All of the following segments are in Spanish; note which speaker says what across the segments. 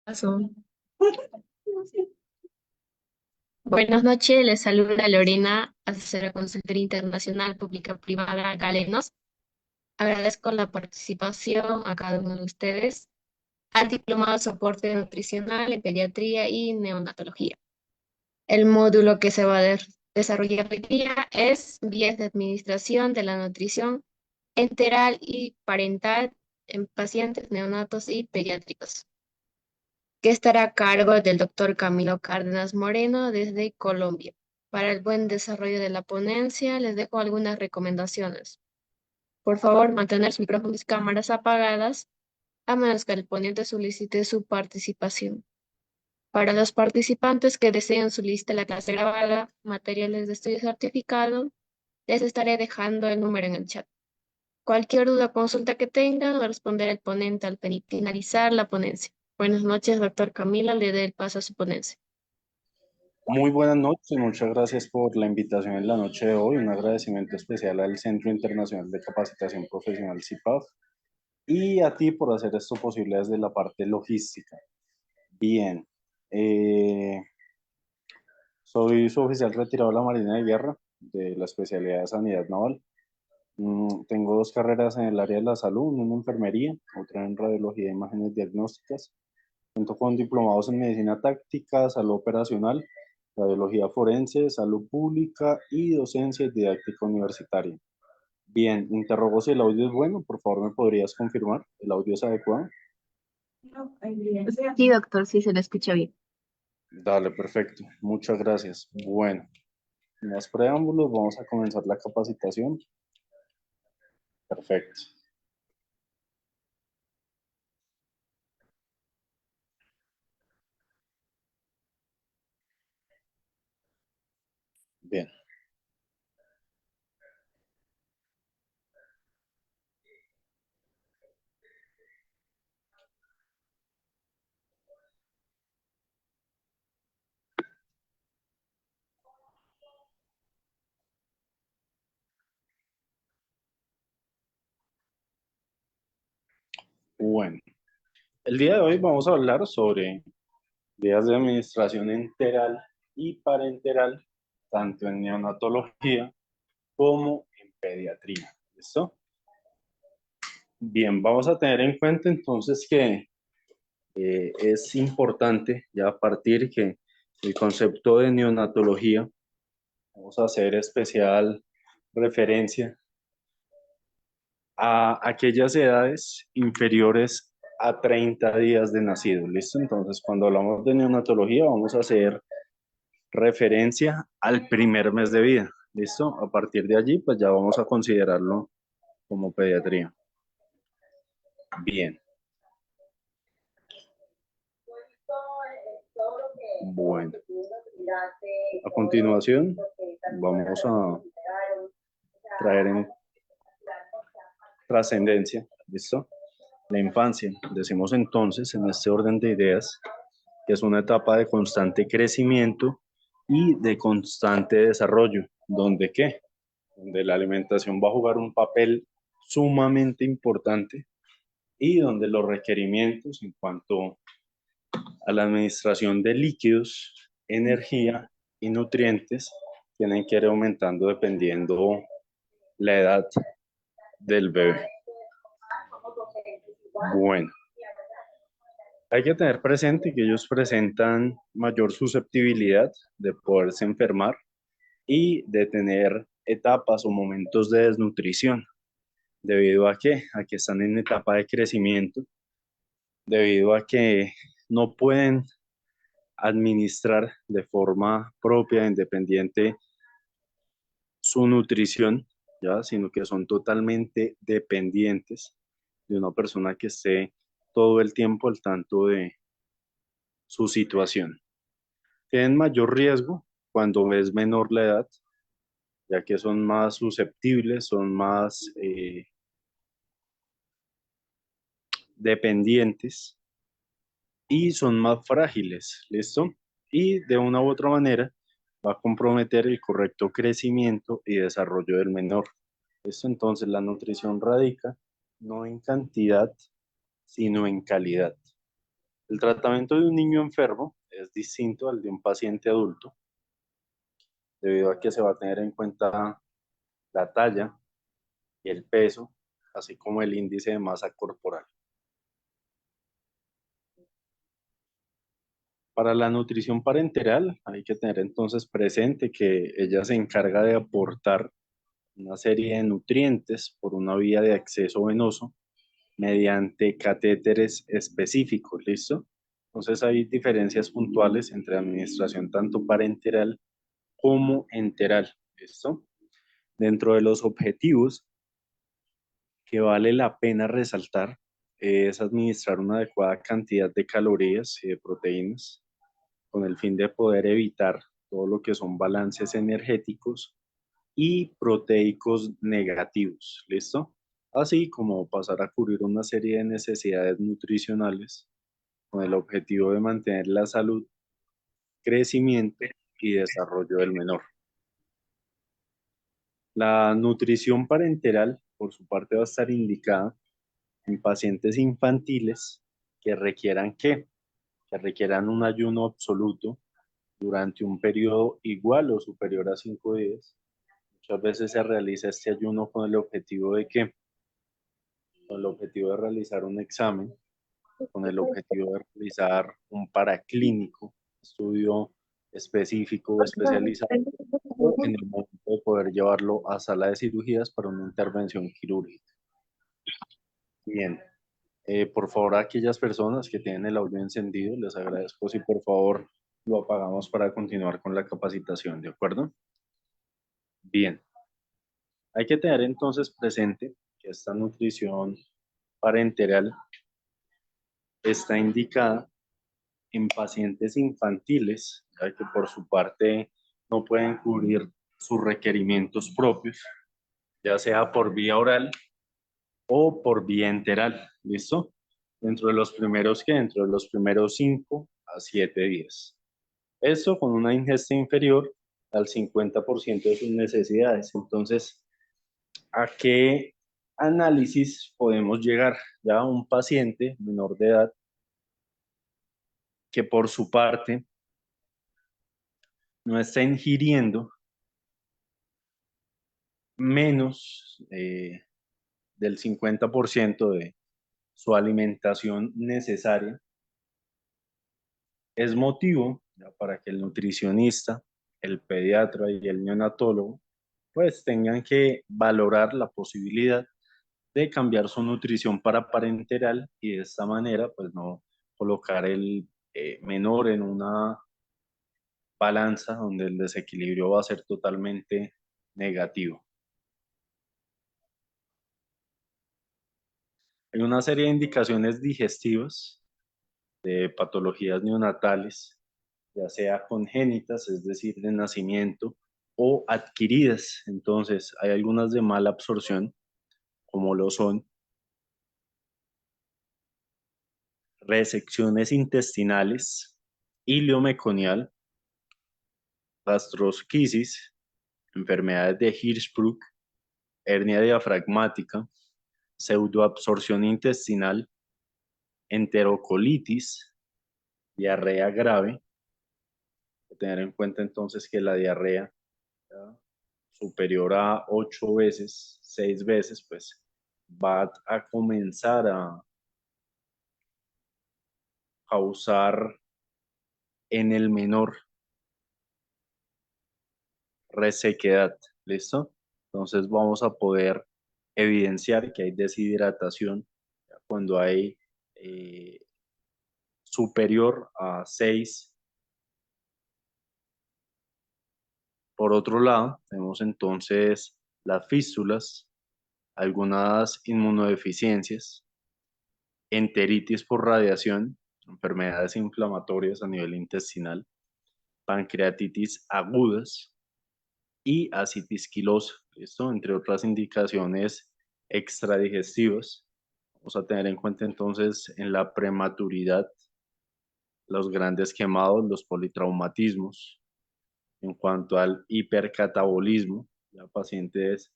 Speaker 1: Paso. Buenas noches, les saluda Lorena, asesora consultoría internacional pública privada Galenos. Agradezco la participación a cada uno de ustedes al diplomado de soporte nutricional en pediatría y neonatología. El módulo que se va a desarrollar hoy día es vías de administración de la nutrición enteral y parental en pacientes neonatos y pediátricos, que estará a cargo del doctor Camilo Cárdenas Moreno desde Colombia. Para el buen desarrollo de la ponencia, les dejo algunas recomendaciones. Por favor, mantener sus micrófonos y cámaras apagadas, a menos que el ponente solicite su participación. Para los participantes que deseen solicitar la clase grabada, materiales de estudio certificado, les estaré dejando el número en el chat. Cualquier duda o consulta que tengan, va a responder el ponente al finalizar la ponencia. Buenas noches, doctor Camila, le doy el paso a su ponencia.
Speaker 2: Muy buenas noches, muchas gracias por la invitación en la noche de hoy. Un agradecimiento especial al Centro Internacional de Capacitación Profesional CIPAF y a ti por hacer esto posible desde la parte logística. Bien, eh, soy su oficial retirado de la Marina de Guerra de la especialidad de Sanidad Naval. Tengo dos carreras en el área de la salud, una en enfermería, otra en radiología e imágenes diagnósticas. Cuento con diplomados en medicina táctica, salud operacional, radiología forense, salud pública y docencia y didáctica universitaria. Bien, interrogo si el audio es bueno. Por favor, ¿me podrías confirmar? ¿El audio es adecuado?
Speaker 1: Sí, doctor, sí se lo escucha bien.
Speaker 2: Dale, perfecto. Muchas gracias. Bueno, sin más preámbulos, vamos a comenzar la capacitación. Perfecto. Bien. Bueno, el día de hoy vamos a hablar sobre vías de administración enteral y parenteral, tanto en neonatología como en pediatría. ¿Listo? Bien, vamos a tener en cuenta entonces que es importante ya a partir que el concepto de neonatología, vamos a hacer especial referencia a aquellas edades inferiores a 30 días de nacido. ¿Listo? Entonces, cuando hablamos de neonatología, vamos a hacer referencia al primer mes de vida. ¿Listo? A partir de allí, pues ya vamos a considerarlo como pediatría. Bien. Bueno, a continuación vamos a traer en trascendencia, ¿listo? La infancia. Decimos entonces en este orden de ideas que es una etapa de constante crecimiento y de constante desarrollo, donde ¿qué? Donde la alimentación va a jugar un papel sumamente importante y donde los requerimientos en cuanto a la administración de líquidos, energía y nutrientes tienen que ir aumentando dependiendo la edad del bebé. Bueno, hay que tener presente que ellos presentan mayor susceptibilidad de poderse enfermar y de tener etapas o momentos de desnutrición. ¿Debido a qué? A que están en etapa de crecimiento, debido a que no pueden administrar de forma propia, independiente, su nutrición, ¿ya? Sino que son totalmente dependientes de una persona que esté todo el tiempo al tanto de su situación. Tienen mayor riesgo cuando es menor la edad, ya que son más susceptibles, son más dependientes y son más frágiles, ¿listo? Y de una u otra manera va a comprometer el correcto crecimiento y desarrollo del menor. Esto entonces la nutrición radica no en cantidad, sino en calidad. El tratamiento de un niño enfermo es distinto al de un paciente adulto, debido a que se va a tener en cuenta la talla y el peso, así como el índice de masa corporal. Para la nutrición parenteral hay que tener entonces presente que ella se encarga de aportar una serie de nutrientes por una vía de acceso venoso mediante catéteres específicos, ¿listo? Entonces hay diferencias puntuales entre administración tanto parenteral como enteral, ¿listo? Dentro de los objetivos que vale la pena resaltar es administrar una adecuada cantidad de calorías y de proteínas con el fin de poder evitar todo lo que son balances energéticos y proteicos negativos, ¿listo? Así como pasar a cubrir una serie de necesidades nutricionales con el objetivo de mantener la salud, crecimiento y desarrollo del menor. La nutrición parenteral, por su parte, va a estar indicada en pacientes infantiles que requieran ¿qué? Que requieran un ayuno absoluto durante un periodo igual o superior a 5 días. Muchas veces se realiza este ayuno con el objetivo de ¿qué? Con el objetivo de realizar un examen, con el objetivo de realizar un paraclínico, estudio específico o especializado, o en el momento de poder llevarlo a sala de cirugías para una intervención quirúrgica. Bien, por favor, a aquellas personas que tienen el audio encendido, les agradezco si por favor lo apagamos para continuar con la capacitación, ¿de acuerdo? Bien, hay que tener entonces presente que esta nutrición parenteral está indicada en pacientes infantiles, ya que por su parte no pueden cubrir sus requerimientos propios, ya sea por vía oral o por vía enteral, ¿listo? Dentro de los primeros 5 a 7 días. Esto con una ingesta inferior al 50% de sus necesidades. Entonces, ¿a qué análisis podemos llegar? Ya un paciente menor de edad que por su parte no está ingiriendo menos del 50% de su alimentación necesaria, es motivo ya, para que el nutricionista, el pediatra y el neonatólogo pues tengan que valorar la posibilidad de cambiar su nutrición para parenteral y de esta manera pues no colocar el menor en una balanza donde el desequilibrio va a ser totalmente negativo. Hay una serie de indicaciones digestivas de patologías neonatales, ya sea congénitas, es decir, de nacimiento, o adquiridas. Entonces, hay algunas de mala absorción, como lo son resecciones intestinales, ileomeconial, gastrosquisis, enfermedades de Hirschsprung, hernia diafragmática, pseudoabsorción intestinal, enterocolitis, diarrea grave. Hay que tener en cuenta entonces que la diarrea, ¿ya?, superior a 8 veces, 6 veces, pues va a comenzar a causar en el menor resequedad, ¿listo? Entonces vamos a poder evidenciar que hay deshidratación cuando hay eh, superior a 6. Por otro lado, tenemos entonces las fístulas, algunas inmunodeficiencias, enteritis por radiación, enfermedades inflamatorias a nivel intestinal, pancreatitis agudas y ascitis quilosa. Esto, entre otras indicaciones extradigestivas. Vamos a tener en cuenta entonces en la prematuridad los grandes quemados, los politraumatismos. En cuanto al hipercatabolismo, ya pacientes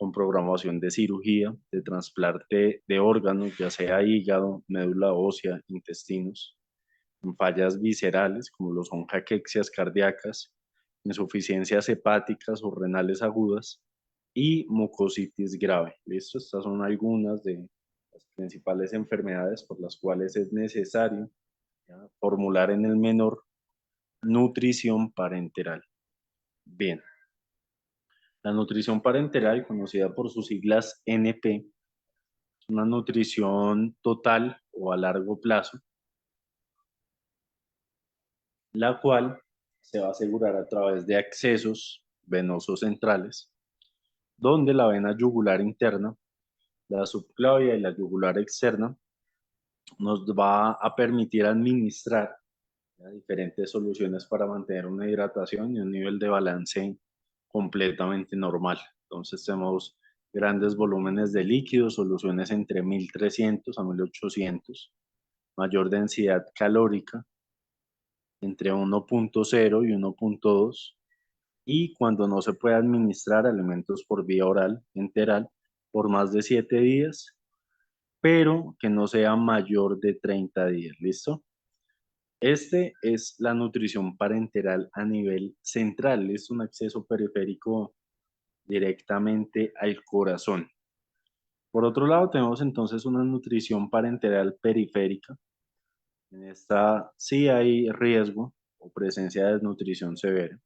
Speaker 2: con programación de cirugía, de trasplante de órganos, ya sea hígado, médula ósea, intestinos, en fallas viscerales, como lo son caquexias cardíacas, insuficiencias hepáticas o renales agudas y mucositis grave. ¿Listo? Estas son algunas de las principales enfermedades por las cuales es necesario, ¿ya?, formular en el menor nutrición parenteral. Bien, la nutrición parenteral, conocida por sus siglas NP, es una nutrición total o a largo plazo, la cual se va a asegurar a través de accesos venosos centrales, donde la vena yugular interna, la subclavia y la yugular externa nos va a permitir administrar, ¿ya?, diferentes soluciones para mantener una hidratación y un nivel de balance completamente normal. Entonces tenemos grandes volúmenes de líquidos, soluciones entre 1300 a 1800, mayor densidad calórica entre 1.0 y 1.2, y cuando no se puede administrar alimentos por vía oral enteral por más de 7 días, pero que no sea mayor de 30 días. ¿Listo? Este es la nutrición parenteral a nivel central, es un acceso periférico directamente al corazón. Por otro lado, tenemos entonces una nutrición parenteral periférica. En esta sí hay riesgo o presencia de desnutrición severa.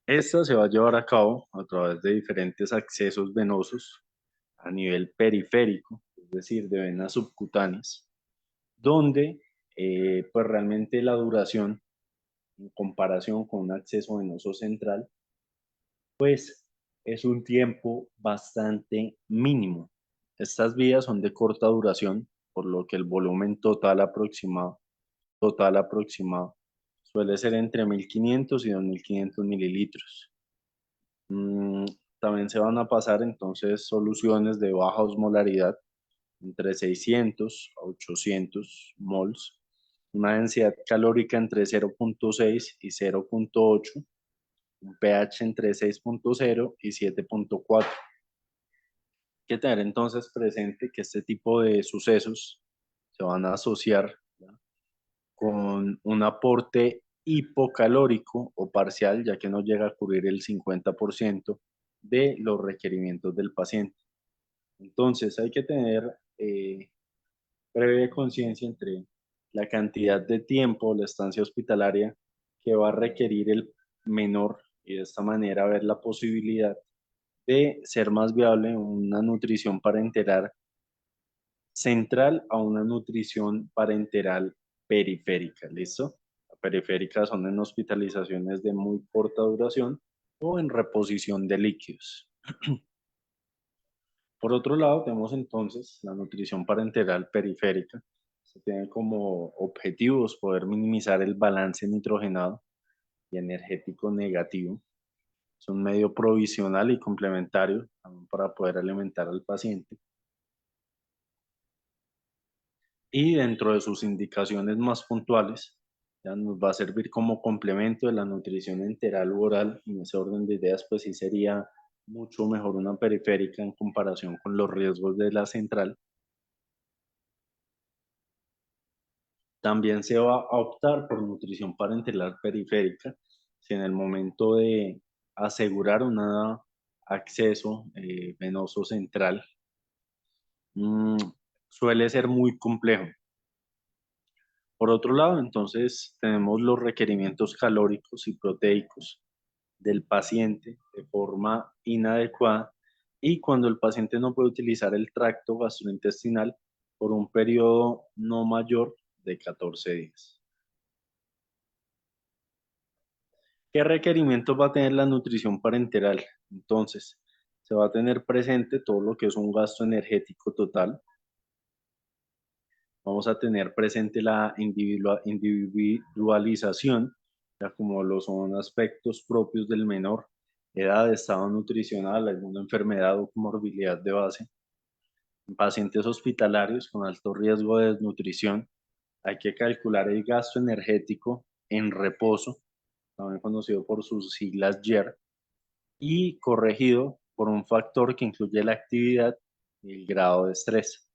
Speaker 2: Esta se va a llevar a cabo a través de diferentes accesos venosos a nivel periférico, es decir, de venas subcutáneas, donde pues realmente la duración en comparación con un acceso venoso central, pues es un tiempo bastante mínimo. Estas vías son de corta duración, por lo que el volumen total aproximado suele ser entre 1500 y 2500 mililitros. Mm, También se van a pasar entonces soluciones de baja osmolaridad entre 600 a 800 mols, una densidad calórica entre 0.6 y 0.8, un pH entre 6.0 y 7.4. Hay que tener entonces presente que este tipo de sucesos se van a asociar, ¿ya?, con un aporte hipocalórico o parcial, ya que no llega a cubrir el 50% de los requerimientos del paciente. Entonces hay que tener breve conciencia entre la cantidad de tiempo, la estancia hospitalaria que va a requerir el menor, y de esta manera ver la posibilidad de ser más viable una nutrición parenteral central a una nutrición parenteral periférica. ¿Listo? La periférica son en hospitalizaciones de muy corta duración o en reposición de líquidos. Por otro lado, tenemos entonces la nutrición parenteral periférica. Se tiene como objetivos poder minimizar el balance nitrogenado y energético negativo. Es un medio provisional y complementario también para poder alimentar al paciente. Y dentro de sus indicaciones más puntuales, ya nos va a servir como complemento de la nutrición enteral u oral. En ese orden de ideas, pues sí sería mucho mejor una periférica en comparación con los riesgos de la central. También se va a optar por nutrición parenteral periférica si en el momento de asegurar un acceso venoso central mm, suele ser muy complejo. Por otro lado, entonces tenemos los requerimientos calóricos y proteicos del paciente de forma inadecuada, y cuando el paciente no puede utilizar el tracto gastrointestinal por un periodo no mayor de 14 días. ¿Qué requerimientos va a tener la nutrición parenteral? Entonces, se va a tener presente todo lo que es un gasto energético total. Vamos a tener presente la individualización, ya como lo son aspectos propios del menor, edad, estado nutricional, alguna enfermedad o comorbilidad de base. En pacientes hospitalarios con alto riesgo de desnutrición, hay que calcular el gasto energético en reposo, también conocido por sus siglas YER, y corregido por un factor que incluye la actividad y el grado de estrés.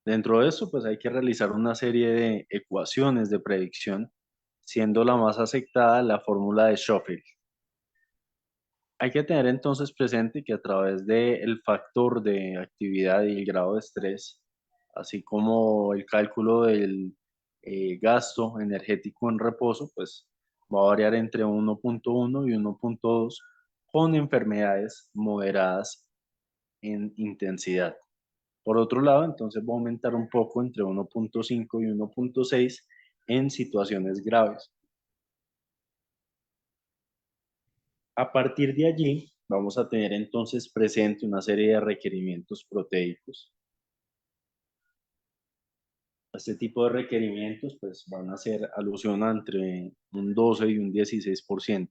Speaker 2: Dentro de eso, pues hay que realizar una serie de ecuaciones de predicción, siendo la más aceptada la fórmula de Schofield. Hay que tener entonces presente que a través del factor de actividad y el grado de estrés, así como el cálculo del gasto energético en reposo, pues va a variar entre 1.1 y 1.2 con enfermedades moderadas en intensidad. Por otro lado, entonces va a aumentar un poco entre 1.5 y 1.6 en situaciones graves. A partir de allí, vamos a tener entonces presente una serie de requerimientos proteicos. Este tipo de requerimientos pues, van a hacer alusión a entre un 12 y un 16%.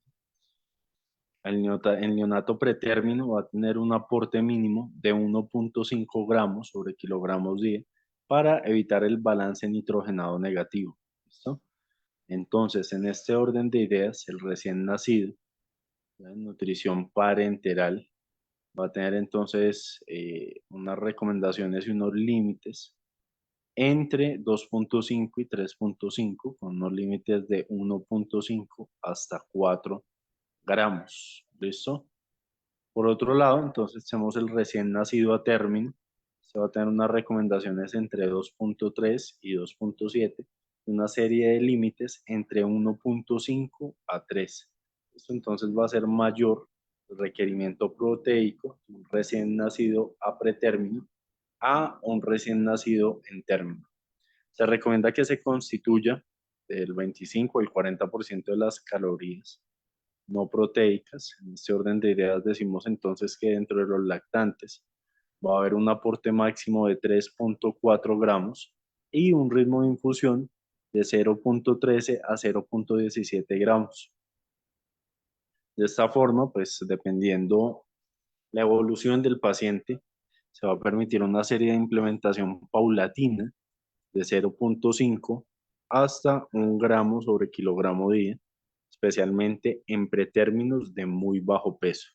Speaker 2: El neonato pretérmino va a tener un aporte mínimo de 1.5 gramos sobre kilogramos día para evitar el balance nitrogenado negativo. ¿Listo? Entonces, en este orden de ideas, el recién nacido, la nutrición parenteral, va a tener entonces unas recomendaciones y unos límites entre 2.5 y 3.5, con unos límites de 1.5 hasta 4 gramos. ¿Listo? Por otro lado, entonces tenemos el recién nacido a término. Se va a tener unas recomendaciones entre 2.3 y 2.7, una serie de límites entre 1.5 a 3. Esto entonces va a ser mayor el requerimiento proteico de un recién nacido a pretérmino a un recién nacido en término. Se recomienda que se constituya del 25 al 40% de las calorías no proteicas. En este orden de ideas decimos entonces que dentro de los lactantes va a haber un aporte máximo de 3.4 gramos y un ritmo de infusión de 0.13 a 0.17 gramos. De esta forma, pues dependiendo la evolución del paciente, se va a permitir una serie de implementación paulatina de 0.5 hasta 1 gramo sobre kilogramo día, especialmente en pretérminos de muy bajo peso.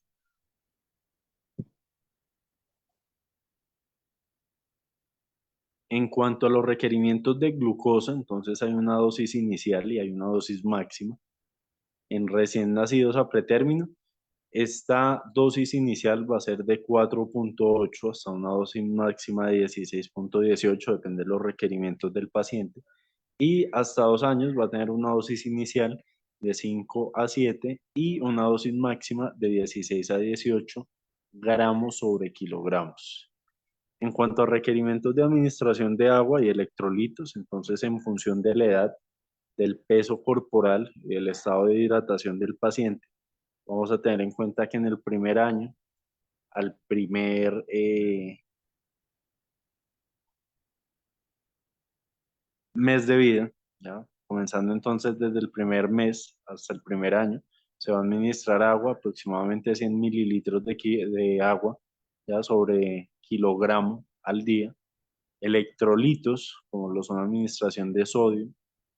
Speaker 2: En cuanto a los requerimientos de glucosa, entonces hay una dosis inicial y hay una dosis máxima. En recién nacidos a pretérmino, esta dosis inicial va a ser de 4.8 hasta una dosis máxima de 16.18, depende de los requerimientos del paciente. Y hasta 2 años va a tener una dosis inicial de 5 a 7 y una dosis máxima de 16 a 18 gramos sobre kilogramos. En cuanto a requerimientos de administración de agua y electrolitos, entonces en función de la edad, del peso corporal y del estado de hidratación del paciente, vamos a tener en cuenta que en el primer año, al primer mes de vida, ¿ya? Comenzando entonces desde el primer mes hasta el primer año, se va a administrar agua, aproximadamente 100 mililitros de agua, ¿ya? Sobre kilogramo al día. Electrolitos, como lo son administración de sodio,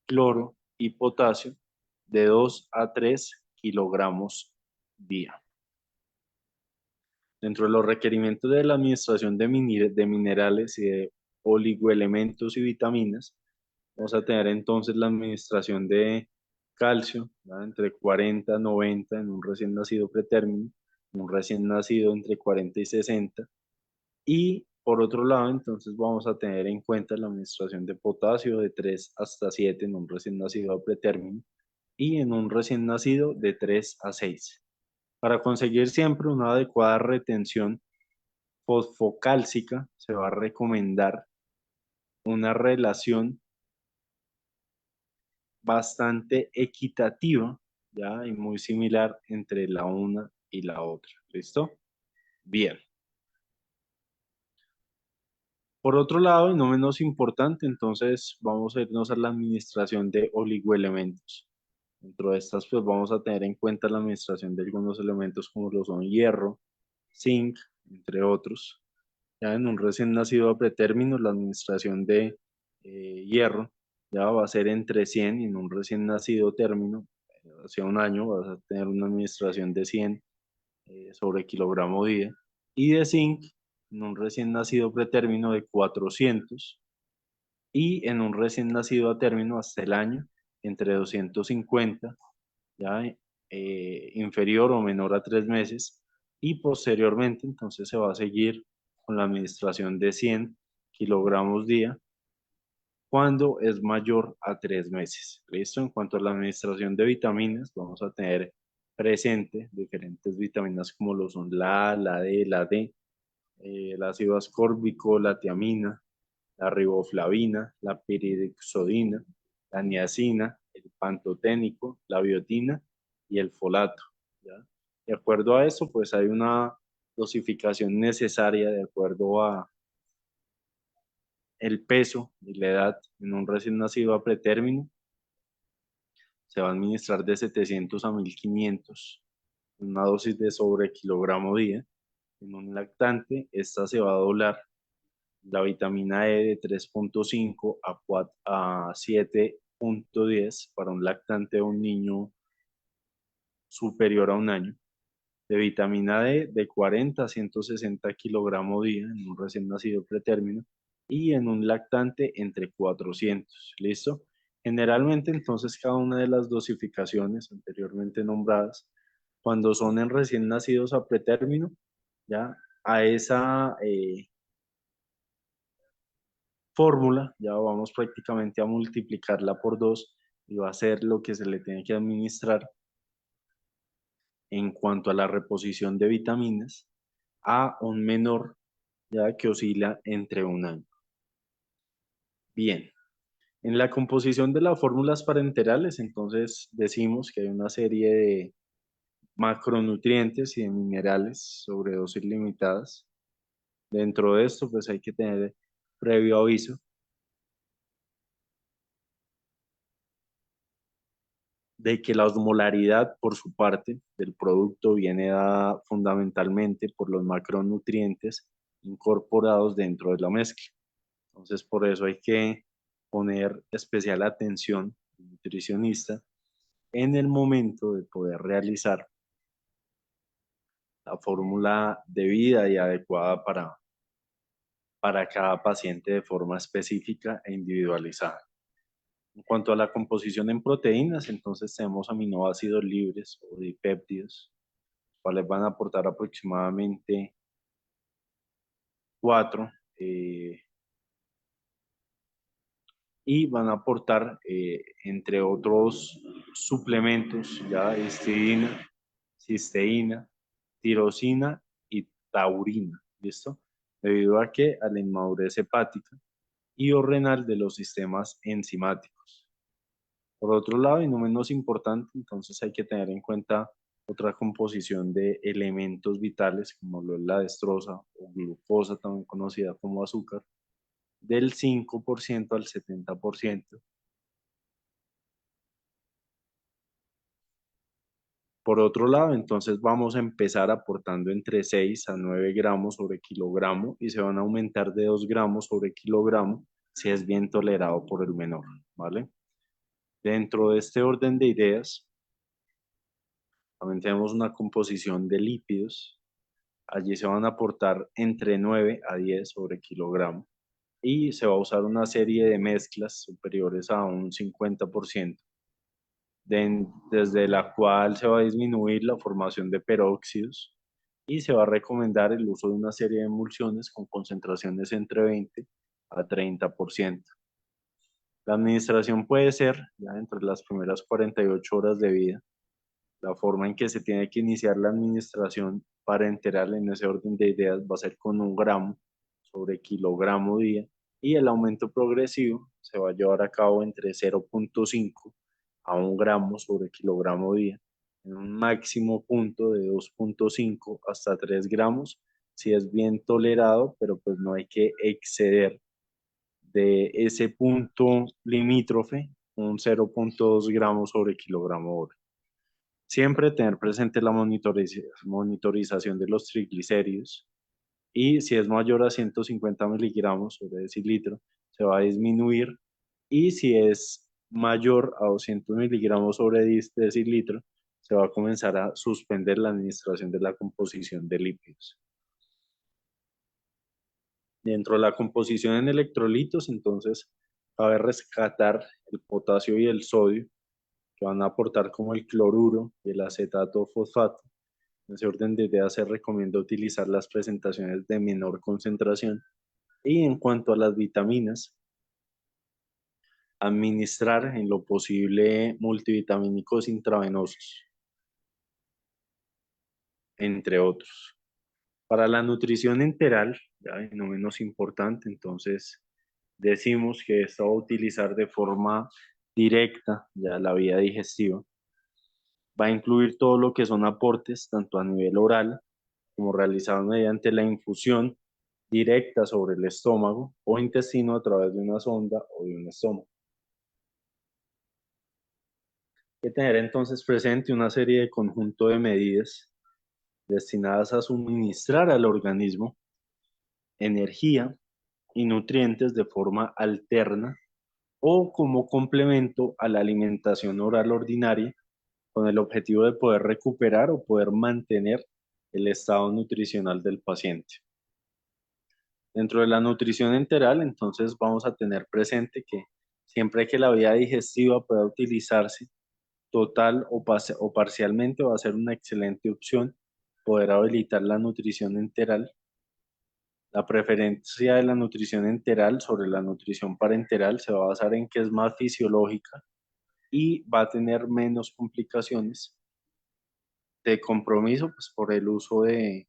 Speaker 2: cloro y potasio, de 2 a 3 kilogramos día. Dentro de los requerimientos de la administración de minerales y de oligoelementos y vitaminas, vamos a tener entonces la administración de calcio, ¿verdad? Entre 40 y 90 en un recién nacido pretérmino, en un recién nacido entre 40 y 60. Y por otro lado, entonces vamos a tener en cuenta la administración de potasio de 3 hasta 7 en un recién nacido a pretérmino y en un recién nacido de 3 a 6. Para conseguir siempre una adecuada retención fosfocálcica, se va a recomendar una relación bastante equitativa, ¿ya? Y muy similar entre la una y la otra. ¿Listo? Bien. Por otro lado, y no menos importante, entonces vamos a irnos a la administración de oligoelementos. Dentro de estas, pues vamos a tener en cuenta la administración de algunos elementos como lo son hierro, zinc, entre otros. Ya en un recién nacido a pretérmino, la administración de hierro ya va a ser entre 100 y en un recién nacido término hacia un año vas a tener una administración de 100 sobre kilogramo día, y de zinc en un recién nacido pretérmino de 400, y en un recién nacido a término hasta el año entre 250, ya inferior o menor a 3 meses, y posteriormente entonces se va a seguir con la administración de 100 kilogramos día cuando es mayor a 3 meses. ¿Listo? En cuanto a la administración de vitaminas, vamos a tener presente diferentes vitaminas como lo son la A, la D, la D, el ácido ascórbico, la tiamina, la riboflavina, la piridixodina, la niacina, el pantoténico, la biotina y el folato. ¿Ya? De acuerdo a eso, pues hay una dosificación necesaria de acuerdo a el peso y la edad en un recién nacido a pretérmino. Se va a administrar de 700 a 1500, una dosis de sobre kilogramo día. En un lactante, esta se va a doblar la vitamina E de 3.5 a 7.10 para un lactante de un niño superior a un año. De vitamina D de 40 a 160 kilogramos día en un recién nacido pretérmino, y en un lactante entre 400. ¿Listo? Generalmente entonces cada una de las dosificaciones anteriormente nombradas, cuando son en recién nacidos a pretérmino, ya a esa fórmula, ya vamos prácticamente a multiplicarla por 2 y va a ser lo que se le tiene que administrar en cuanto a la reposición de vitaminas a un menor, ya que oscila entre un año. Bien, en la composición de las fórmulas parenterales, entonces decimos que hay una serie de macronutrientes y de minerales sobre dosis limitadas. Dentro de esto, pues hay que tener previo aviso de que la osmolaridad por su parte del producto viene dada fundamentalmente por los macronutrientes incorporados dentro de la mezcla. Entonces, por eso hay que poner especial atención al nutricionista en el momento de poder realizar la fórmula debida y adecuada para cada paciente de forma específica e individualizada. En cuanto a la composición en proteínas, entonces tenemos aminoácidos libres o dipéptidos, cuales van a aportar aproximadamente 4, y van a aportar, entre otros suplementos, ya histidina, cisteína, tirosina y taurina, ¿listo? Debido a que a la inmadurez hepática y o renal de los sistemas enzimáticos. Por otro lado, y no menos importante, entonces hay que tener en cuenta otra composición de elementos vitales, como lo es la destroza o glucosa, también conocida como azúcar, del 5% al 70%. Por otro lado, entonces vamos a empezar aportando entre 6 a 9 gramos sobre kilogramo y se van a aumentar de 2 gramos sobre kilogramo si es bien tolerado por el menor, ¿vale? Dentro de este orden de ideas, también tenemos una composición de lípidos. Allí se van a aportar entre 9 a 10 sobre kilogramo y se va a usar una serie de mezclas superiores a un 50%, desde la cual se va a disminuir la formación de peróxidos y se va a recomendar el uso de una serie de emulsiones con concentraciones entre 20 a 30%. La administración puede ser ya entre las primeras 48 horas de vida. La forma en que se tiene que iniciar la administración parenteral en ese orden de ideas va a ser con 1 gramo sobre kilogramo día, y el aumento progresivo se va a llevar a cabo entre 0.5 a 1 gramo sobre kilogramo día, en un máximo punto de 2.5 hasta 3 gramos, si es bien tolerado, pero pues no hay que exceder de ese punto limítrofe, un 0.2 gramos sobre kilogramo hora. Siempre tener presente la monitorización de los triglicéridos, y si es mayor a 150 miligramos sobre decilitro, se va a disminuir, y si es mayor a 200 miligramos sobre decilitro, se va a comenzar a suspender la administración de la composición de lípidos. Dentro de la composición en electrolitos, entonces, cabe rescatar el potasio y el sodio, que van a aportar como el cloruro y el acetato fosfato. En ese orden de ideas se recomienda utilizar las presentaciones de menor concentración. Y en cuanto a las vitaminas, administrar en lo posible multivitamínicos intravenosos, entre otros. Para la nutrición enteral, ya y no menos importante, entonces decimos que esto va a utilizar de forma directa ya la vía digestiva. Va a incluir todo lo que son aportes, tanto a nivel oral como realizados mediante la infusión directa sobre el estómago o intestino a través de una sonda o de un estómago. Hay que tener entonces presente una serie de conjunto de medidas destinadas a suministrar al organismo energía y nutrientes de forma alterna o como complemento a la alimentación oral ordinaria con el objetivo de poder recuperar o poder mantener el estado nutricional del paciente. Dentro de la nutrición enteral, entonces vamos a tener presente que siempre que la vía digestiva pueda utilizarse total o parcialmente, va a ser una excelente opción poder habilitar la nutrición enteral. La preferencia de la nutrición enteral sobre la nutrición parenteral se va a basar en que es más fisiológica y va a tener menos complicaciones de compromiso, pues por el uso de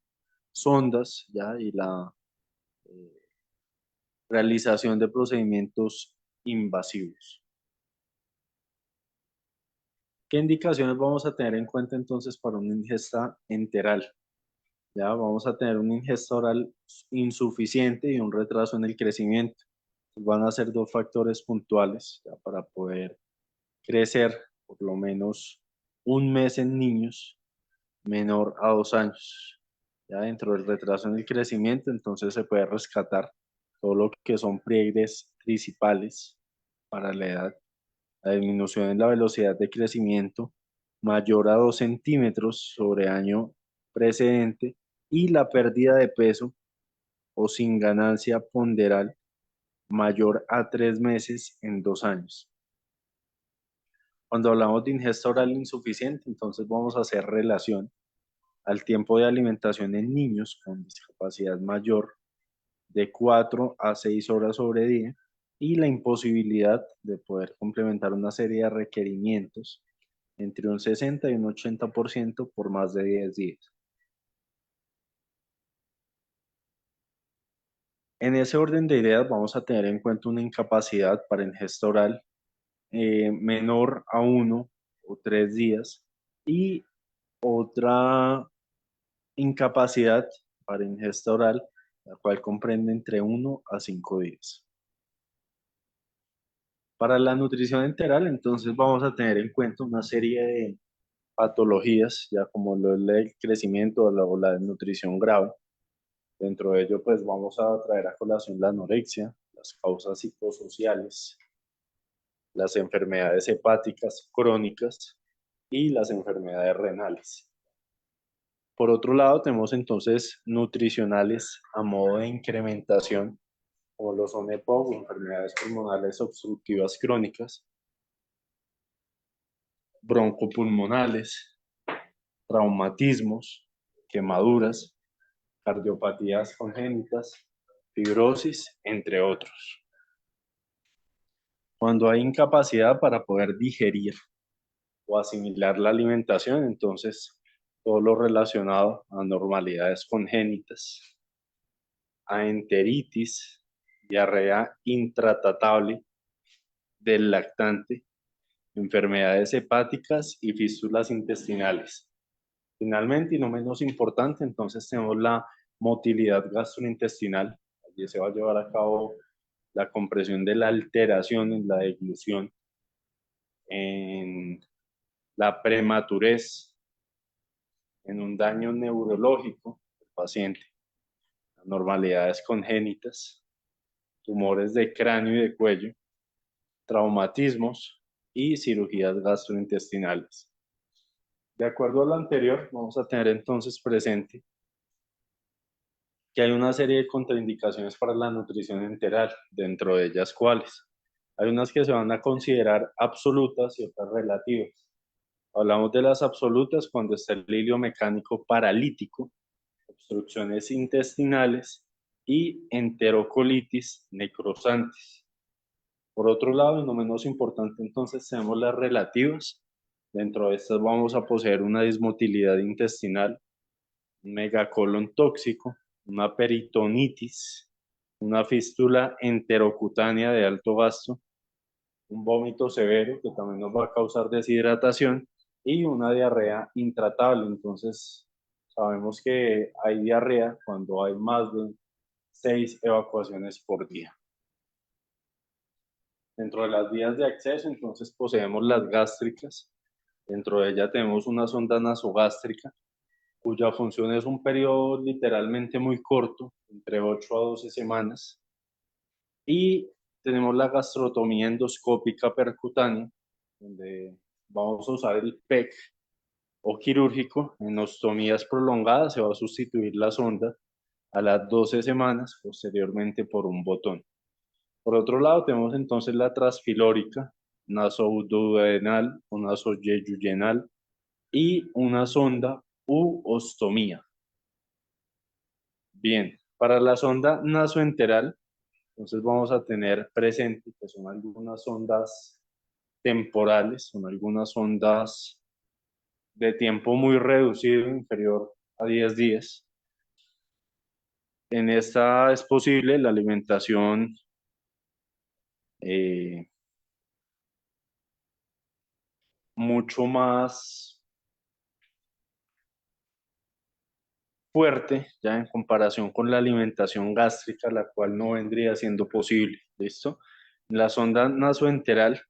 Speaker 2: sondas, ya, y la eh, realización de procedimientos invasivos. ¿Qué indicaciones vamos a tener en cuenta entonces para una ingesta enteral? Ya vamos a tener una ingesta oral insuficiente y un retraso en el crecimiento. Van a ser dos factores puntuales ya, para poder crecer por lo menos un mes en niños menor a 2 años. Ya dentro del retraso en el crecimiento, entonces se puede rescatar todo lo que son pliegues principales para la edad, la disminución en la velocidad de crecimiento mayor a 2 centímetros sobre año precedente y la pérdida de peso o sin ganancia ponderal mayor a 3 meses en 2 años. Cuando hablamos de ingesta oral insuficiente, entonces vamos a hacer relación al tiempo de alimentación en niños con discapacidad mayor de 4 a 6 horas sobre día y la imposibilidad de poder complementar una serie de requerimientos entre un 60 y un 80% por más de 10 días. En ese orden de ideas vamos a tener en cuenta una incapacidad para ingesta oral menor a 1 o 3 días y otra incapacidad para ingesta oral, la cual comprende entre 1 a 5 días. Para la nutrición enteral, entonces vamos a tener en cuenta una serie de patologías, ya como lo es el crecimiento o la desnutrición grave. Dentro de ello, pues vamos a traer a colación la anorexia, las causas psicosociales, las enfermedades hepáticas crónicas y las enfermedades renales. Por otro lado, tenemos entonces nutricionales a modo de incrementación, como lo son EPOC, enfermedades pulmonales obstructivas crónicas, broncopulmonales, traumatismos, quemaduras, cardiopatías congénitas, fibrosis, entre otros. Cuando hay incapacidad para poder digerir o asimilar la alimentación, entonces todo lo relacionado a anormalidades congénitas, a enteritis, diarrea intratratable del lactante, enfermedades hepáticas y fístulas intestinales. Finalmente, y no menos importante, entonces tenemos la motilidad gastrointestinal. Allí se va a llevar a cabo la compresión de la alteración en la deglución, en la prematurez, en un daño neurológico del paciente, anormalidades congénitas, tumores de cráneo y de cuello, traumatismos, y cirugías gastrointestinales. De acuerdo a lo anterior, vamos a tener entonces presente que hay una serie de contraindicaciones para la nutrición enteral, dentro de ellas cuáles. Hay unas que se van a considerar absolutas y otras relativas. Hablamos de las absolutas cuando está el hilio mecánico paralítico, obstrucciones intestinales y enterocolitis necrosantes. Por otro lado, y no menos importante, entonces tenemos las relativas. Dentro de estas vamos a poseer una dismotilidad intestinal, un megacolon tóxico, una peritonitis, una fístula enterocutánea de alto gasto, un vómito severo que también nos va a causar deshidratación y una diarrea intratable. Entonces, sabemos que hay diarrea cuando hay más de 6 evacuaciones por día. Dentro de las vías de acceso, entonces poseemos las gástricas. Dentro de ella tenemos una sonda nasogástrica, cuya función es un periodo literalmente muy corto, entre 8 a 12 semanas. Y tenemos la gastrotomía endoscópica percutánea, donde vamos a usar el PEC o quirúrgico. En ostomías prolongadas se va a sustituir la sonda a las 12 semanas, posteriormente por un botón. Por otro lado, tenemos entonces la transfilórica, nasoduodenal o nasoyeyuyenal y una sonda u ostomía. Bien, para la sonda nasoenteral, entonces vamos a tener presente que son algunas sondas temporales, son algunas ondas de tiempo muy reducido, inferior a 10 días. En esta es posible la alimentación eh, mucho más fuerte, ya en comparación con la alimentación gástrica, la cual no vendría siendo posible. ¿Listo? La sonda nasoenteral,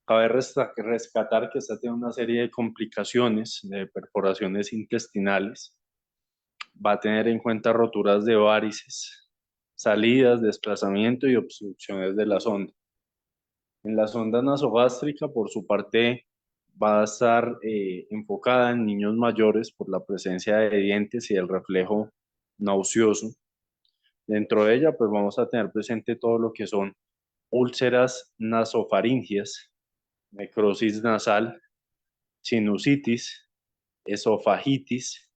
Speaker 2: cabe rescatar que esta tiene una serie de complicaciones, de perforaciones intestinales. Va a tener en cuenta roturas de varices, salidas, desplazamiento y obstrucciones de la sonda. En la sonda nasogástrica, por su parte, va a estar enfocada en niños mayores por la presencia de dientes y el reflejo nauseoso. Dentro de ella, pues vamos a tener presente todo lo que son úlceras nasofaringias, necrosis nasal, sinusitis, esofagitis,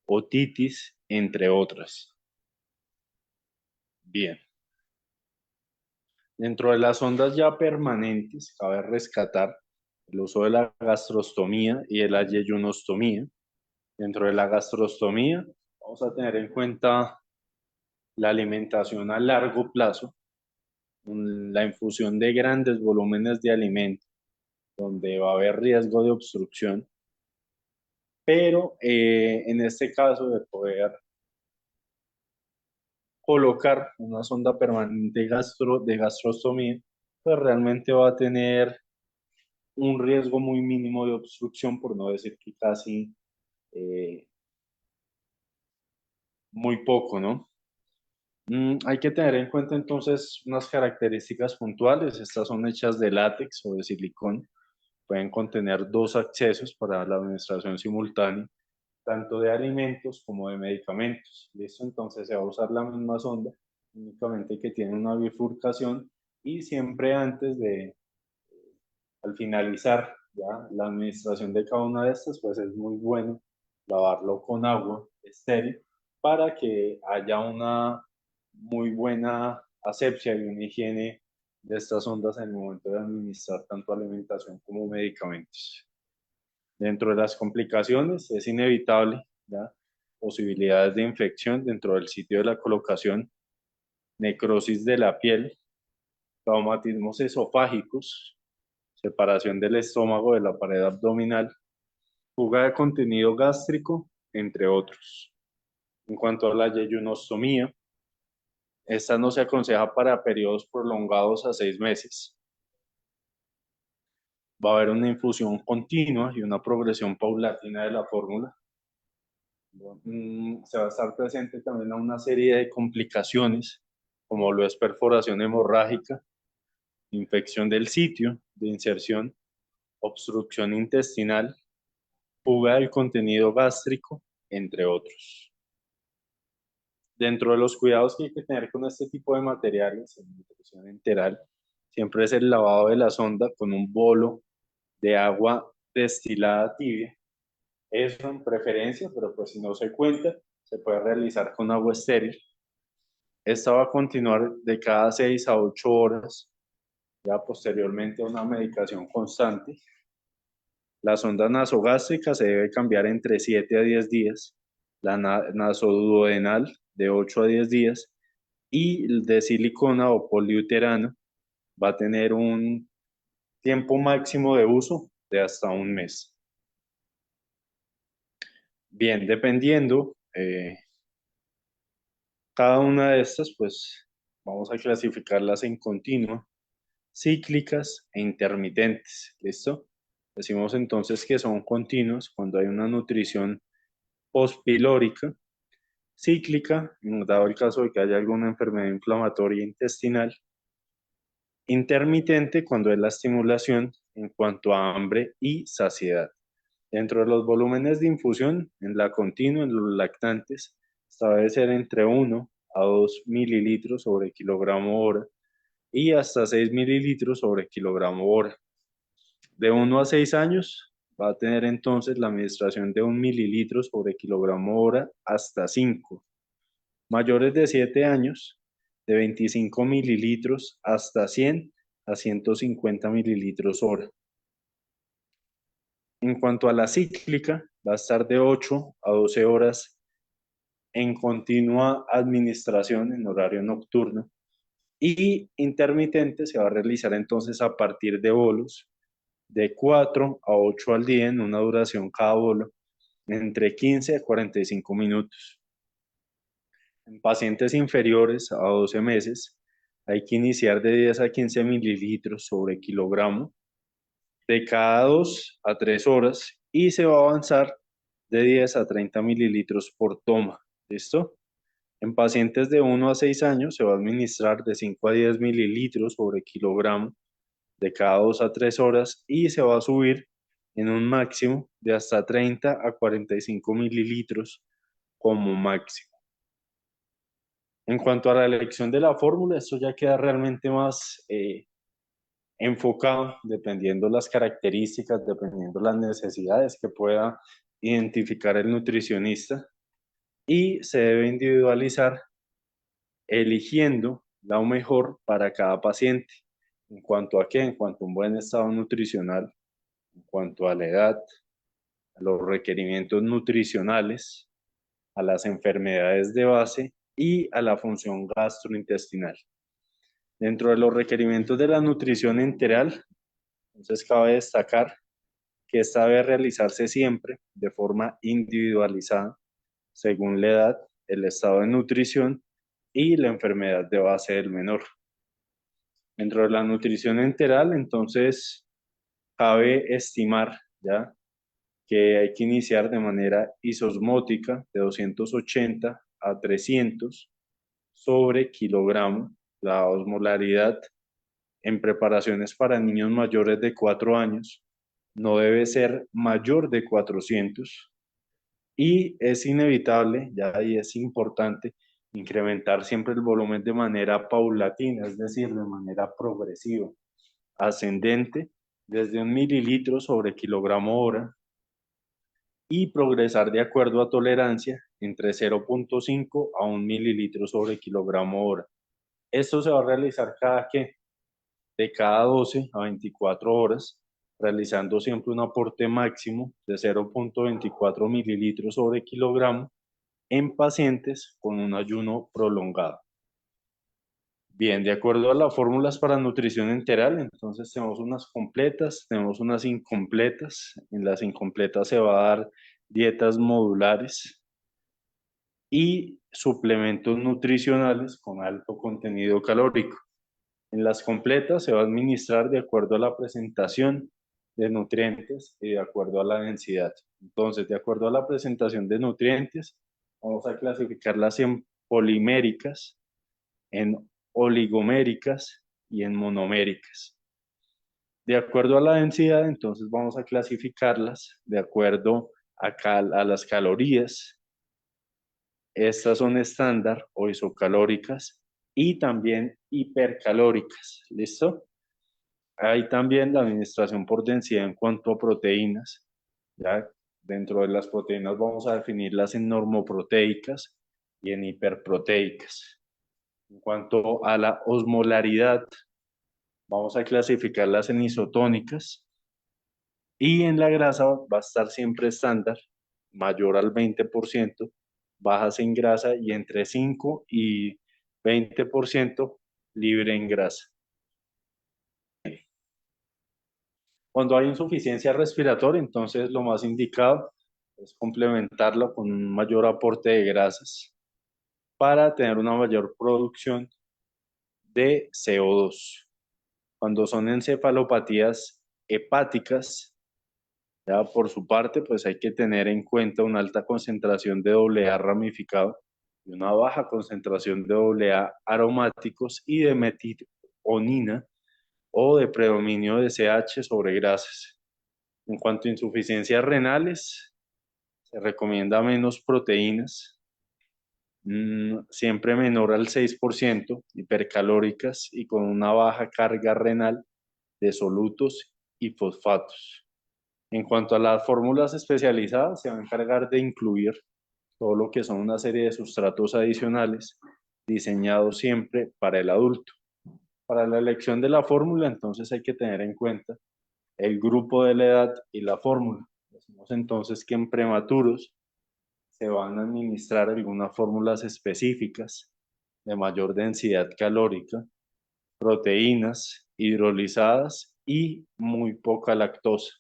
Speaker 2: otitis, entre otras. Bien. Dentro de las ondas ya permanentes, cabe rescatar el uso de la gastrostomía y de la yeyunostomía. Dentro de la gastrostomía, vamos a tener en cuenta la alimentación a largo plazo, la infusión de grandes volúmenes de alimento, donde va a haber riesgo de obstrucción, pero en este caso de poder colocar una sonda permanente de gastrostomía, pues realmente va a tener un riesgo muy mínimo de obstrucción, por no decir que casi eh, muy poco, ¿no? Hay que tener en cuenta entonces unas características puntuales. Estas son hechas de látex o de silicón. Pueden contener dos accesos para la administración simultánea, tanto de alimentos como de medicamentos. ¿Listo? Entonces se va a usar la misma sonda, únicamente que tiene una bifurcación y siempre antes de, al finalizar ya la administración de cada una de estas, pues es muy bueno lavarlo con agua estéril para que haya una muy buena asepsia y una higiene de estas ondas en el momento de administrar tanto alimentación como medicamentos. Dentro de las complicaciones es inevitable, ¿ya? Posibilidades de infección dentro del sitio de la colocación, necrosis de la piel, traumatismos esofágicos, separación del estómago de la pared abdominal, fuga de contenido gástrico, entre otros. En cuanto a la yeyunostomía, esta no se aconseja para periodos prolongados a 6 meses. Va a haber una infusión continua y una progresión paulatina de la fórmula. Se va a estar presente también una serie de complicaciones, como lo es perforación hemorrágica, infección del sitio de inserción obstrucción intestinal, fuga del contenido gástrico, entre otros. Dentro de los cuidados que hay que tener con este tipo de materiales en nutrición enteral, siempre es el lavado de la sonda con un bolo de agua destilada tibia. Eso en preferencia, pero pues si no se cuenta, se puede realizar con agua estéril. Esta va a continuar de cada 6 a 8 horas, ya posteriormente a una medicación constante. La sonda nasogástrica se debe cambiar entre 7 a 10 días, la nasoduodenal de 8 a 10 días y el de silicona o poliuterano va a tener un tiempo máximo de uso de hasta un mes. Bien, dependiendo, cada una de estas, pues vamos a clasificarlas en continua, cíclicas e intermitentes. ¿Listo? Decimos entonces que son continuas cuando hay una nutrición postpilórica, cíclica, dado el caso de que haya alguna enfermedad inflamatoria intestinal, intermitente cuando es la estimulación en cuanto a hambre y saciedad. Dentro de los volúmenes de infusión, en la continua, en los lactantes, esta debe ser entre 1 a 2 mililitros sobre kilogramo hora y hasta 6 mililitros sobre kilogramo hora. De 1 a 6 años va a tener entonces la administración de 1 mililitro sobre kilogramo hora hasta 5. Mayores de 7 años, de 25 mililitros hasta 100 a 150 mililitros hora. En cuanto a la cíclica, va a estar de 8 a 12 horas en continua administración en horario nocturno y intermitente se va a realizar entonces a partir de bolos de 4 a 8 al día en una duración cada bolo entre 15 a 45 minutos. En pacientes inferiores a 12 meses hay que iniciar de 10 a 15 mililitros sobre kilogramo de cada 2 a 3 horas y se va a avanzar de 10 a 30 mililitros por toma. ¿Listo? En pacientes de 1 a 6 años se va a administrar de 5 a 10 mililitros sobre kilogramo de cada 2 a 3 horas y se va a subir en un máximo de hasta 30 a 45 mililitros como máximo. En cuanto a la elección de la fórmula, esto ya queda realmente más enfocado dependiendo las características, dependiendo las necesidades que pueda identificar el nutricionista y se debe individualizar eligiendo la mejor para cada paciente. ¿En cuanto a qué? En cuanto a un buen estado nutricional, en cuanto a la edad, a los requerimientos nutricionales, a las enfermedades de base y a la función gastrointestinal. Dentro de los requerimientos de la nutrición enteral, entonces cabe destacar que esta debe realizarse siempre de forma individualizada, según la edad, el estado de nutrición y la enfermedad de base del menor. Dentro de la nutrición enteral, entonces, cabe estimar ya que hay que iniciar de manera isosmótica de 280 a 300 sobre kilogramo. La osmolaridad en preparaciones para niños mayores de 4 años no debe ser mayor de 400 y es inevitable, ya y es importante, incrementar siempre el volumen de manera paulatina, es decir, de manera progresiva, ascendente, desde 1 mililitro sobre kilogramo hora y progresar de acuerdo a tolerancia entre 0,5 a 1 mililitro sobre kilogramo hora. Esto se va a realizar de cada 12 a 24 horas, realizando siempre un aporte máximo de 0,24 mililitros sobre kilogramo en pacientes con un ayuno prolongado. Bien, de acuerdo a las fórmulas para nutrición enteral, entonces tenemos unas completas, tenemos unas incompletas. En las incompletas se va a dar dietas modulares y suplementos nutricionales con alto contenido calórico. En las completas se va a administrar de acuerdo a la presentación de nutrientes y de acuerdo a la densidad. Entonces, de acuerdo a la presentación de nutrientes, vamos a clasificarlas en poliméricas, en oligoméricas y en monoméricas. De acuerdo a la densidad, entonces vamos a clasificarlas de acuerdo a las calorías. Estas son estándar o isocalóricas y también hipercalóricas. ¿Listo? Hay también la administración por densidad en cuanto a proteínas. ¿Ya? Dentro de las proteínas vamos a definirlas en normoproteicas y en hiperproteicas. En cuanto a la osmolaridad, vamos a clasificarlas en isotónicas y en la grasa va a estar siempre estándar, mayor al 20%, bajas en grasa y entre 5 y 20% libre en grasa. Cuando hay insuficiencia respiratoria, entonces lo más indicado es complementarlo con un mayor aporte de grasas para tener una mayor producción de CO2. Cuando son encefalopatías hepáticas, ya por su parte, pues hay que tener en cuenta una alta concentración de AA ramificado y una baja concentración de AA aromáticos y de metionina o de predominio de CH sobre grasas. En cuanto a insuficiencias renales, se recomienda menos proteínas, siempre menor al 6%, hipercalóricas y con una baja carga renal de solutos y fosfatos. En cuanto a las fórmulas especializadas, se va a encargar de incluir todo lo que son una serie de sustratos adicionales diseñados siempre para el adulto. Para la elección de la fórmula, entonces hay que tener en cuenta el grupo de la edad y la fórmula. Decimos entonces que en prematuros se van a administrar algunas fórmulas específicas de mayor densidad calórica, proteínas hidrolizadas y muy poca lactosa.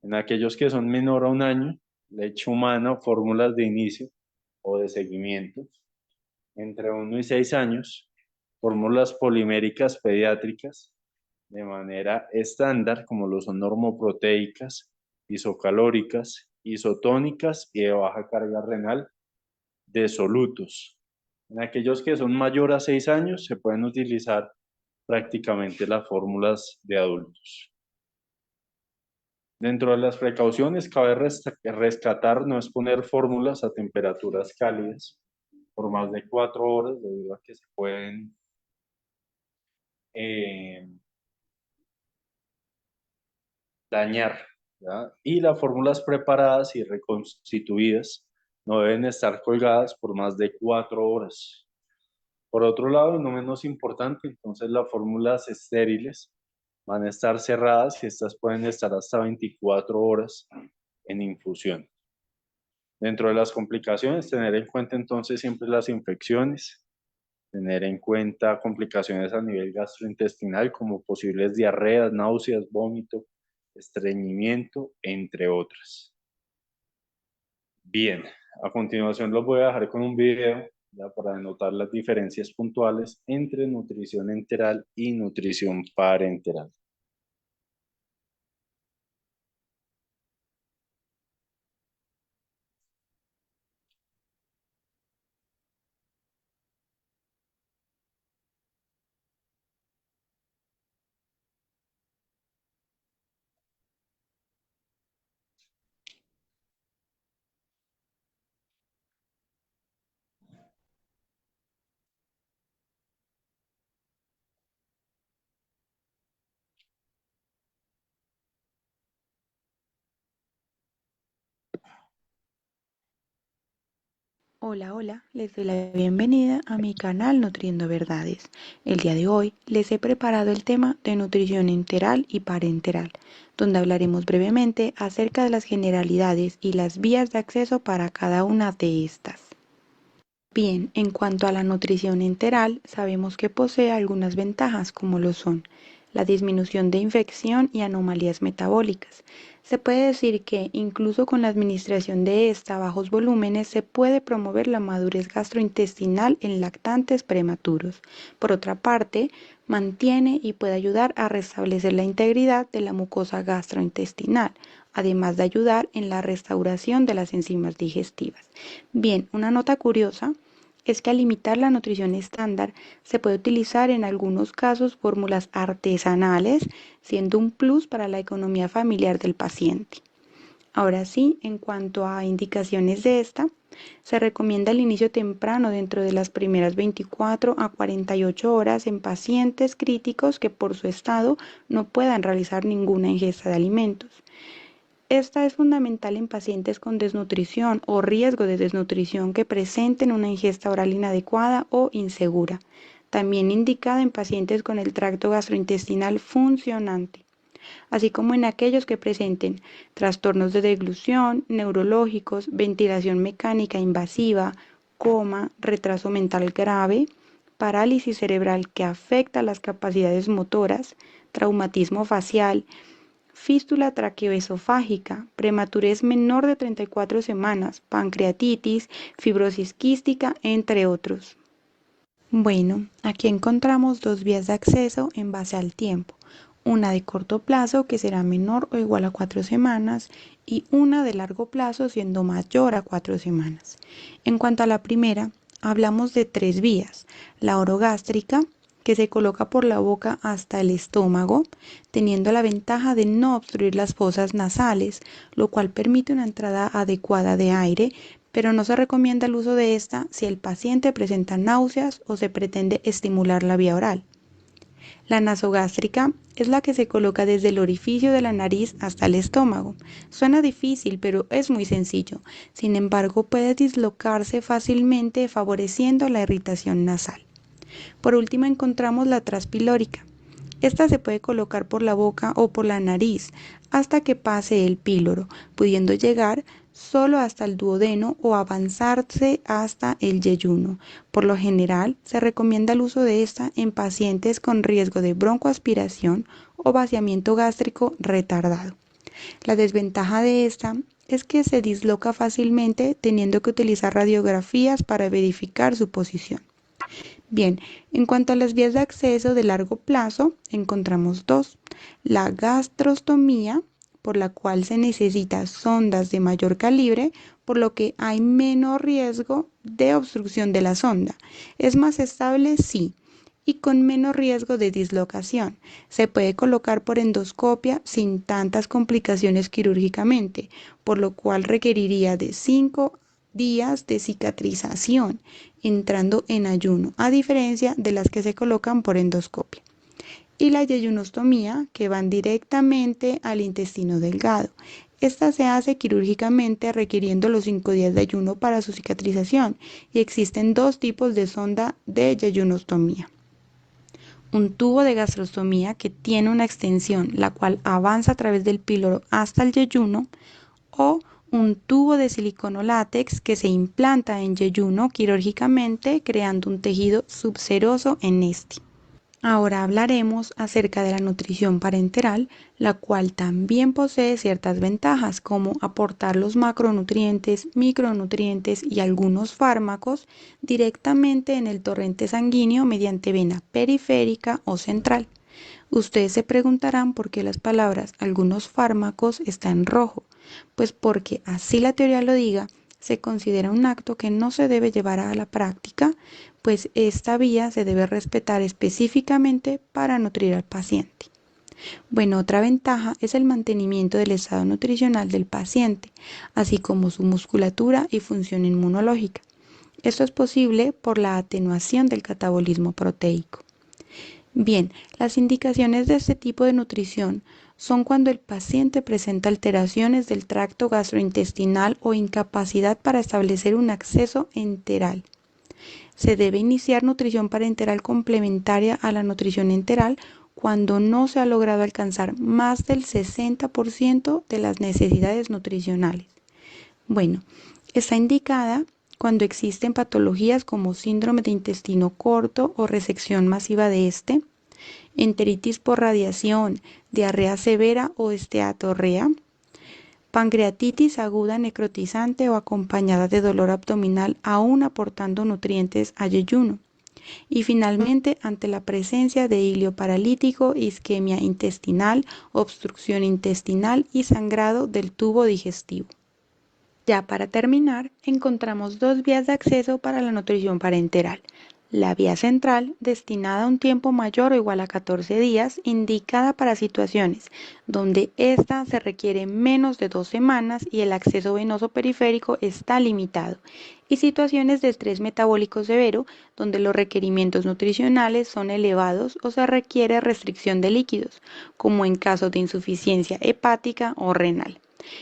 Speaker 2: En aquellos que son menor a un año, leche humana o fórmulas de inicio o de seguimiento. Entre 1 y 6 años, fórmulas poliméricas pediátricas de manera estándar, como lo son normoproteicas, isocalóricas, isotónicas y de baja carga renal de solutos. En aquellos que son mayor a 6 años, se pueden utilizar prácticamente las fórmulas de adultos. Dentro de las precauciones, cabe rescatar no exponer fórmulas a temperaturas cálidas por más de 4 horas, debido a que se pueden eh, dañar, ¿ya? Y las fórmulas preparadas y reconstituidas no deben estar colgadas por más de 4 horas. Por otro lado, y no menos importante, entonces las fórmulas estériles van a estar cerradas y estas pueden estar hasta 24 horas en infusión. Dentro de las complicaciones, tener en cuenta entonces siempre las infecciones, tener en cuenta complicaciones a nivel gastrointestinal como posibles diarreas, náuseas, vómito, estreñimiento, entre otras. Bien, a continuación los voy a dejar con un video ya para denotar las diferencias puntuales entre nutrición enteral y nutrición parenteral.
Speaker 3: Hola, hola, les doy la bienvenida a mi canal Nutriendo Verdades. El día de hoy les he preparado el tema de nutrición enteral y parenteral, donde hablaremos brevemente acerca de las generalidades y las vías de acceso para cada una de estas. Bien, en cuanto a la nutrición enteral, sabemos que posee algunas ventajas como lo son la disminución de infección y anomalías metabólicas. Se puede decir que incluso con la administración de esta a bajos volúmenes se puede promover la madurez gastrointestinal en lactantes prematuros. Por otra parte, mantiene y puede ayudar a restablecer la integridad de la mucosa gastrointestinal, además de ayudar en la restauración de las enzimas digestivas. Bien, una nota curiosa es que al limitar la nutrición estándar se puede utilizar en algunos casos fórmulas artesanales, siendo un plus para la economía familiar del paciente. Ahora sí, en cuanto a indicaciones de esta, se recomienda el inicio temprano dentro de las primeras 24 a 48 horas en pacientes críticos que por su estado no puedan realizar ninguna ingesta de alimentos. Esta es fundamental en pacientes con desnutrición o riesgo de desnutrición que presenten una ingesta oral inadecuada o insegura. También indicada en pacientes con el tracto gastrointestinal funcionante, así como en aquellos que presenten trastornos de deglución, neurológicos, ventilación mecánica invasiva, coma, retraso mental grave, parálisis cerebral que afecta las capacidades motoras, traumatismo facial, fístula traqueoesofágica, prematurez menor de 34 semanas, pancreatitis, fibrosis quística, entre otros. Bueno, aquí encontramos dos vías de acceso en base al tiempo. Una de corto plazo que será menor o igual a 4 semanas y una de largo plazo siendo mayor a 4 semanas. En cuanto a la primera, hablamos de 3 vías. La orogástrica, que se coloca por la boca hasta el estómago, teniendo la ventaja de no obstruir las fosas nasales, lo cual permite una entrada adecuada de aire, pero no se recomienda el uso de esta si el paciente presenta náuseas o se pretende estimular la vía oral. La nasogástrica es la que se coloca desde el orificio de la nariz hasta el estómago. Suena difícil, pero es muy sencillo. Sin embargo, puede dislocarse fácilmente favoreciendo la irritación nasal. Por último, encontramos la transpilórica. Esta se puede colocar por la boca o por la nariz hasta que pase el píloro, pudiendo llegar solo hasta el duodeno o avanzarse hasta el yeyuno. Por lo general, se recomienda el uso de esta en pacientes con riesgo de broncoaspiración o vaciamiento gástrico retardado. La desventaja de esta es que se disloca fácilmente teniendo que utilizar radiografías para verificar su posición. Bien, en cuanto a las vías de acceso de largo plazo, encontramos dos. La gastrostomía, por la cual se necesitan sondas de mayor calibre, por lo que hay menos riesgo de obstrucción de la sonda. ¿Es más estable? Sí. Y con menos riesgo de dislocación. Se puede colocar por endoscopia sin tantas complicaciones quirúrgicamente, por lo cual requeriría de 5 días de cicatrización, entrando en ayuno, a diferencia de las que se colocan por endoscopia. Y la yeyunostomía, que van directamente al intestino delgado. Esta se hace quirúrgicamente requiriendo los 5 días de ayuno para su cicatrización y existen dos tipos de sonda de yeyunostomía. Un tubo de gastrostomía que tiene una extensión la cual avanza a través del píloro hasta el yeyuno, o un tubo de silicono látex que se implanta en yeyuno quirúrgicamente creando un tejido subseroso en este. Ahora hablaremos acerca de la nutrición parenteral, la cual también posee ciertas ventajas como aportar los macronutrientes, micronutrientes y algunos fármacos directamente en el torrente sanguíneo mediante vena periférica o central. Ustedes se preguntarán por qué las palabras algunos fármacos están en rojo, pues porque así la teoría lo diga, se considera un acto que no se debe llevar a la práctica, pues esta vía se debe respetar específicamente para nutrir al paciente. Bueno, otra ventaja es el mantenimiento del estado nutricional del paciente, así como su musculatura y función inmunológica. Esto es posible por la atenuación del catabolismo proteico. Bien, las indicaciones de este tipo de nutrición son cuando el paciente presenta alteraciones del tracto gastrointestinal o incapacidad para establecer un acceso enteral. Se debe iniciar nutrición parenteral complementaria a la nutrición enteral cuando no se ha logrado alcanzar más del 60% de las necesidades nutricionales. Bueno, está indicada cuando existen patologías como síndrome de intestino corto o resección masiva de este, enteritis por radiación, diarrea severa o esteatorrea, pancreatitis aguda necrotizante o acompañada de dolor abdominal aún aportando nutrientes a yeyuno. Y finalmente, ante la presencia de hilio paralítico, isquemia intestinal, obstrucción intestinal y sangrado del tubo digestivo. Ya para terminar, encontramos dos vías de acceso para la nutrición parenteral. La vía central, destinada a un tiempo mayor o igual a 14 días, indicada para situaciones donde ésta se requiere menos de 2 semanas y el acceso venoso periférico está limitado, y situaciones de estrés metabólico severo, donde los requerimientos nutricionales son elevados o se requiere restricción de líquidos, como en casos de insuficiencia hepática o renal.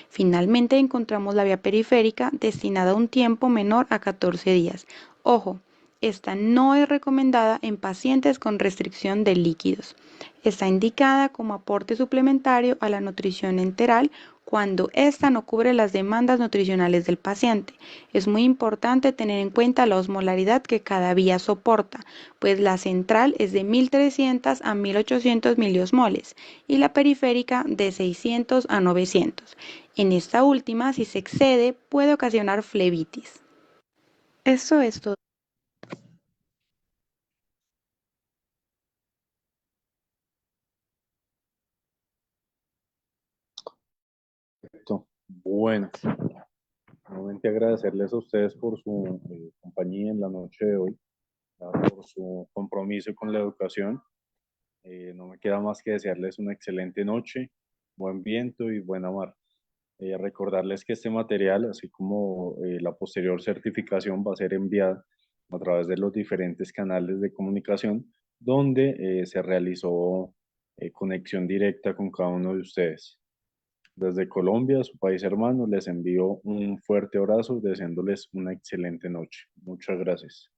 Speaker 3: Finalmente encontramos la vía periférica destinada a un tiempo menor a 14 días. Ojo, esta no es recomendada en pacientes con restricción de líquidos. Está indicada como aporte suplementario a la nutrición enteral cuando ésta no cubre las demandas nutricionales del paciente. Es muy importante tener en cuenta la osmolaridad que cada vía soporta, pues la central es de 1300 a 1800 miliosmoles y la periférica de 600 a 900. En esta última, si se excede, puede ocasionar flebitis. Eso es todo.
Speaker 2: Perfecto. Bueno, nuevamente agradecerles a ustedes por su compañía en la noche de hoy, por su compromiso con la educación. No me queda más que desearles una excelente noche, buen viento y buena mar. Recordarles que este material, así como la posterior certificación, va a ser enviada a través de los diferentes canales de comunicación donde se realizó conexión directa con cada uno de ustedes. Desde Colombia, su país hermano, les envío un fuerte abrazo, deseándoles una excelente noche. Muchas gracias.